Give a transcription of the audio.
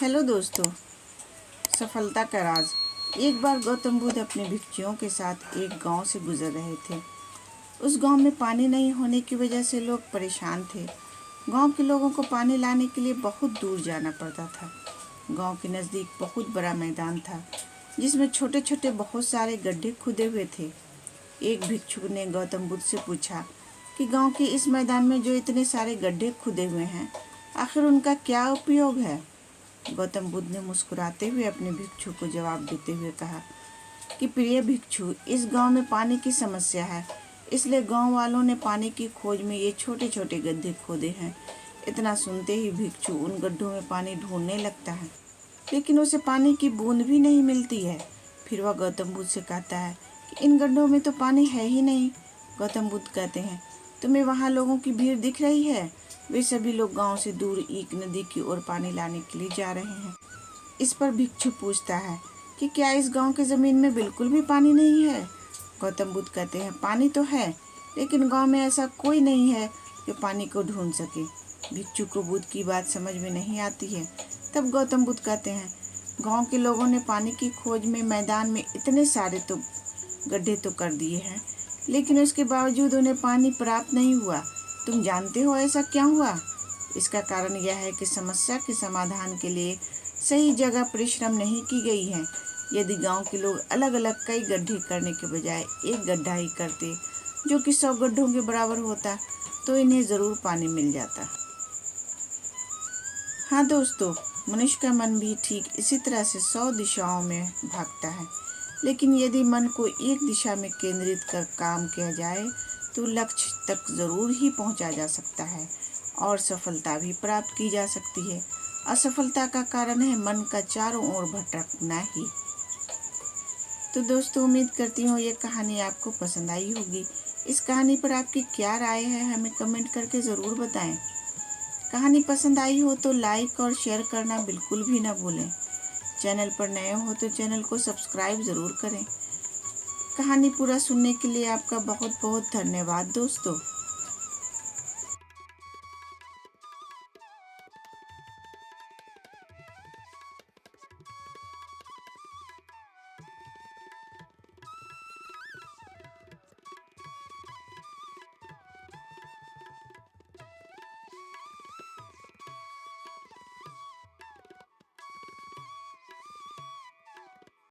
Hello दोस्तों, सफलता का राज। एक बार गौतम बुद्ध अपने भिक्षुओं के साथ एक गांव से गुजर रहे थे। उस गांव में पानी नहीं होने की वजह से लोग परेशान थे। गांव के लोगों को पानी लाने के लिए बहुत दूर जाना पड़ता था। गांव के नज़दीक बहुत बड़ा मैदान था जिसमें छोटे छोटे बहुत सारे गड्ढे खुदे हुए थे। एक भिक्षुक ने गौतम बुद्ध से पूछा कि गांव के इस मैदान में जो इतने सारे गड्ढे खुदे हुए हैं, आखिर उनका क्या उपयोग है। गौतम बुद्ध ने मुस्कुराते हुए अपने भिक्षु को जवाब देते हुए कहा कि प्रिय भिक्षु, इस गांव में पानी की समस्या है, इसलिए गांव वालों ने पानी की खोज में ये छोटे छोटे गड्ढे खोदे हैं। इतना सुनते ही भिक्षु उन गड्ढों में पानी ढूंढने लगता है, लेकिन उसे पानी की बूंद भी नहीं मिलती है। फिर वह गौतम बुद्ध से कहता है कि इन गड्ढों में तो पानी है ही नहीं। गौतम बुद्ध कहते हैं, तुम्हें वहाँ लोगों की भीड़ दिख रही है? वे सभी लोग गांव से दूर एक नदी की ओर पानी लाने के लिए जा रहे हैं। इस पर भिक्षु पूछता है कि क्या इस गांव के ज़मीन में बिल्कुल भी पानी नहीं है? गौतम बुद्ध कहते हैं, पानी तो है, लेकिन गांव में ऐसा कोई नहीं है जो पानी को ढूंढ सके। भिक्षु को बुद्ध की बात समझ में नहीं आती है। तब गौतम बुद्ध कहते हैं, गांव के लोगों ने पानी की खोज में मैदान में इतने सारे तो गड्ढे तो कर दिए हैं, लेकिन उसके बावजूद उन्हें पानी प्राप्त नहीं हुआ। तुम जानते हो ऐसा क्या हुआ? इसका कारण यह है कि समस्या के समाधान के लिए सही जगह परिश्रम नहीं की गई है। यदि गांव के लोग अलग अलग कई गड्ढे करने के बजाय एक गड्ढा ही करते जो कि 100 गड्ढों के बराबर होता, तो इन्हें ज़रूर पानी मिल जाता। हाँ दोस्तों, मनुष्य का मन भी ठीक इसी तरह से 100 दिशाओं में भागता है, लेकिन यदि मन को एक दिशा में केंद्रित कर काम किया जाए तो लक्ष्य तक ज़रूर ही पहुंचा जा सकता है और सफलता भी प्राप्त की जा सकती है। असफलता का कारण है मन का चारों ओर भटकना ही। तो दोस्तों, उम्मीद करती हूँ ये कहानी आपको पसंद आई होगी। इस कहानी पर आपकी क्या राय है, हमें कमेंट करके ज़रूर बताएं। कहानी पसंद आई हो तो लाइक और शेयर करना बिल्कुल भी ना भूलें। चैनल पर नए हो तो चैनल को सब्सक्राइब ज़रूर करें। कहानी पूरा सुनने के लिए आपका बहुत बहुत धन्यवाद दोस्तों।